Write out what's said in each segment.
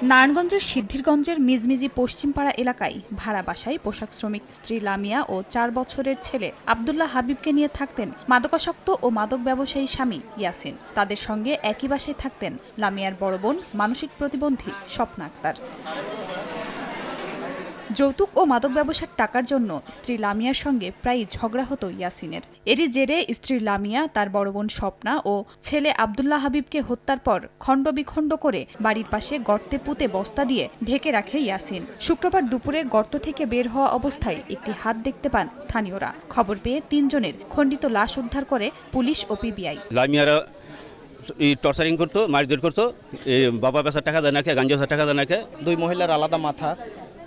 নারায়ণগঞ্জের সিদ্ধিরগঞ্জের মিজমিজি পশ্চিমপাড়া এলাকায় ভাড়া বাসায় পোশাক শ্রমিক স্ত্রী লামিয়া ও ৪ বছরের ছেলে আব্দুল্লাহ হাবিবকে নিয়ে থাকতেন মাদকাসক্ত ও মাদক ব্যবসায়ী স্বামী ইয়াসিন। তাদের সঙ্গে একই বাসায় থাকতেন লামিয়ার বড় বোন মানসিক প্রতিবন্ধী স্বপ্না আক্তার। যৌতুক ও মাদক ব্যবসার টাকার জন্য স্ত্রী লামিয়ার সঙ্গে প্রায়ই ঝগড়া হতো ইয়াসিনের। এরই জেরে স্ত্রী লামিয়া তার বড় বোন স্বপ্না ও ছেলে আব্দুল্লাহ হাবিবকে হত্যার পর খণ্ডবিখণ্ড করে বাড়ির পাশে গর্তে পুঁতে বস্তা দিয়ে ঢেকে রাখে ইয়াসিন। শুক্রবার দুপুরে গর্ত থেকে বের হওয়া অবস্থায় একটি হাত দেখতে পান স্থানীয়রা। খবর পেয়ে ৩ জনের খণ্ডিত লাশ উদ্ধার করে পুলিশ ও পিবিআই। লামিয়ারা টর্চারিং করতো, মারধর করতো, বাবা পেশার টাকা দেয় নাকি, গাঞ্জা টাকা দেয় নাকি। 2 মহিলার আলাদা মাথা,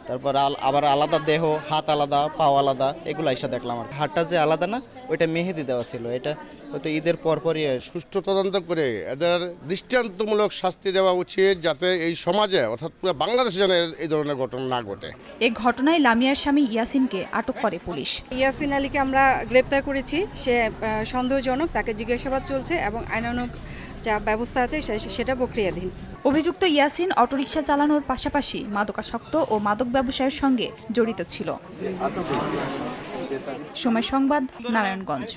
তারপর আবার আলাদা দেহ, হাত আলাদা, পাও আলাদা, এগুলো এসে দেখলাম। আর হাতটা যে আলাদা না, ওইটা মেহেদি দেওয়া ছিল। এটা হয়তো ঈদের পরপরই। সুষ্ঠু তদন্ত করে এদের দৃষ্টান্তমূলক শাস্তি দেওয়া উচিত, যাতে এই সমাজে অর্থাৎ পুরো বাংলাদেশে যেন এই ধরনের ঘটনা না ঘটে। এ ঘটনায় লামিয়ার স্বামী ইয়াসিনকে আটক করে পুলিশ। ইয়াসিন আলীকে আমরা গ্রেপ্তার করেছি। সে সন্দেহজনক, তাকে জিজ্ঞাসাবাদ চলছে এবং আইনানুগ যা ব্যবস্থা আছে সেটা প্রক্রিয়াধীন। অভিযুক্ত ইয়াসিন অটোরিকশা চালানোর পাশাপাশি মাদকাসক্ত ও মাদক ব্যবসায়ের সঙ্গে জড়িত ছিল। সময় সংবাদ, নারায়ণগঞ্জ।